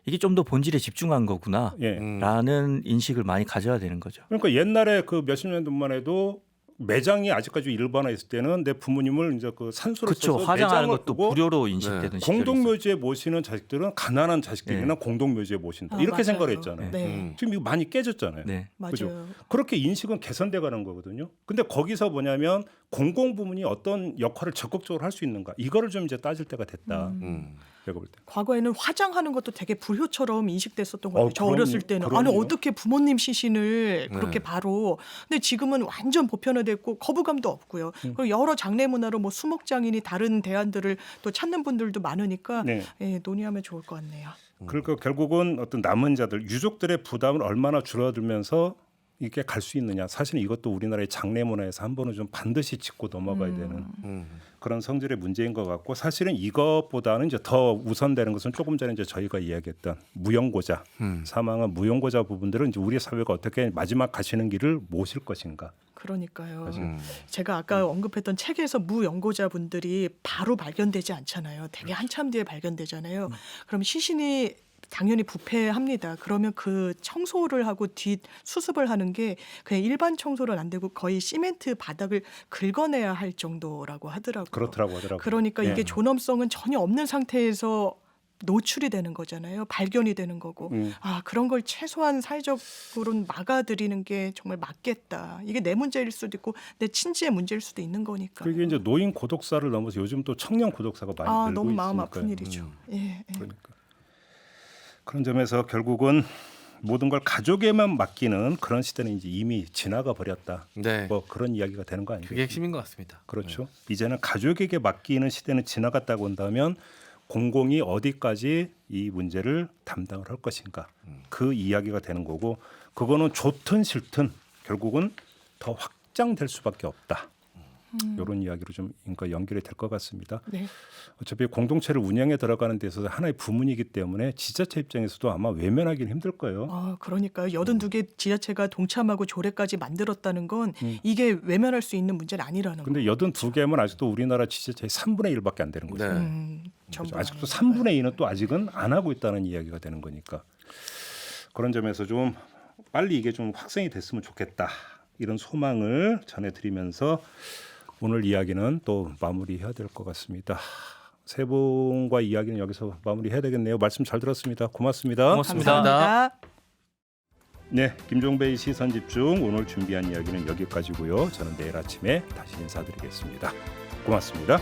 S7: 이게 좀 더 본질에 집중한 거구나 라는 인식을 많이 가져야 되는 거죠.
S2: 그러니까 옛날에 그 몇십 년 전만 해도 매장이 아직까지 일반화했을 때는 내 부모님을 이제 그 산소를
S7: 그쵸,
S2: 써서
S7: 화장하는
S2: 매장을
S7: 것도
S2: 두고
S7: 불효로 인식되던 시절이
S2: 공동묘지에 모시는 자식들은 가난한 자식들이나 공동묘지에 모신다 이렇게
S5: 맞아요.
S2: 생각을 했잖아요. 지금 이거 많이 깨졌잖아요. 그죠?
S5: 맞아요.
S2: 그렇게 인식은 개선돼 가는 거거든요. 근데 거기서 뭐냐면 공공 부문이 어떤 역할을 적극적으로 할 수 있는가 이거를 좀 이제 따질 때가 됐다. 제가 볼 때.
S5: 과거에는 화장하는 것도 되게 불효처럼 인식됐었던 것 같아요. 저
S2: 그럼요.
S5: 어렸을 때는
S2: 그럼요.
S5: 아니 어떻게 부모님 시신을 그렇게 바로. 근데 지금은 완전 보편화됐고 거부감도 없고요. 그리고 여러 장례 문화로 뭐 수목장인이 다른 대안들을 또 찾는 분들도 많으니까 예, 논의하면 좋을 것 같네요.
S2: 그러니까 결국은 어떤 남은 자들 유족들의 부담을 얼마나 줄어들면서 이게 갈 수 있느냐. 사실은 이것도 우리나라의 장례 문화에서 한 번은 좀 반드시 짚고 넘어가야 되는 그런 성질의 문제인 것 같고 사실은 이것보다는 이제 더 우선되는 것은 조금 전에 이제 저희가 이야기했던 무연고자 사망한 무연고자 부분들은 이제 우리 사회가 어떻게 마지막 가시는 길을 모실 것인가.
S5: 그러니까요. 제가 아까 언급했던 책에서 무연고자분들이 바로 발견되지 않잖아요. 되게 한참 뒤에 발견되잖아요. 그럼 시신이 당연히 부패합니다. 그러면 그 청소를 하고 뒷 수습을 하는 게 그냥 일반 청소는 안 되고 거의 시멘트 바닥을 긁어내야 할 정도라고 하더라고요.
S2: 그렇더라고 하더라고요.
S5: 그러니까 이게 존엄성은 전혀 없는 상태에서 노출이 되는 거잖아요. 발견이 되는 거고. 그런 걸 최소한 사회적으로 막아드리는 게 정말 맞겠다. 이게 내 문제일 수도 있고 내 친지의 문제일 수도 있는 거니까.
S2: 그게 이제 노인 고독사를 넘어서 요즘 또 청년 고독사가 많이 늘고
S5: 너무
S2: 있으니까요.
S5: 마음 아픈 일이죠.
S2: 그러니까. 그런 점에서 결국은 모든 걸 가족에만 맡기는 그런 시대는 이제 이미 지나가 버렸다. 뭐 그런 이야기가 되는 거 아니겠습니까?
S6: 그게 핵심인 것 같습니다.
S2: 그렇죠. 이제는 가족에게 맡기는 시대는 지나갔다고 한다면 공공이 어디까지 이 문제를 담당을 할 것인가. 그 이야기가 되는 거고 그거는 좋든 싫든 결국은 더 확장될 수밖에 없다. 이런 이야기로 좀 그러니까 연결이 될 것 같습니다. 어차피 공동체를 운영에 들어가는 데 있어서 하나의 부문이기 때문에 지자체 입장에서도 아마 외면하기는 힘들 거예요.
S5: 그러니까요. 82개 지자체가 동참하고 조례까지 만들었다는 건 이게 외면할 수 있는 문제는 아니라는 거예요.
S2: 근데 82개면 아직도 우리나라 지자체의 3분의 1밖에 안 되는 거죠. 그렇죠. 아직도 3분의 2는 또 아직은 안 하고 있다는 이야기가 되는 거니까. 그런 점에서 좀 빨리 이게 좀 확산이 됐으면 좋겠다. 이런 소망을 전해드리면서 오늘 이야기는 또 마무리해야 될 것 같습니다. 세 분과 이야기는 여기서 마무리해야 되겠네요. 말씀 잘 들었습니다. 고맙습니다.
S5: 감사합니다.
S2: 네, 김종배의 시선집중 오늘 준비한 이야기는 여기까지고요. 저는 내일 아침에 다시 인사드리겠습니다. 고맙습니다.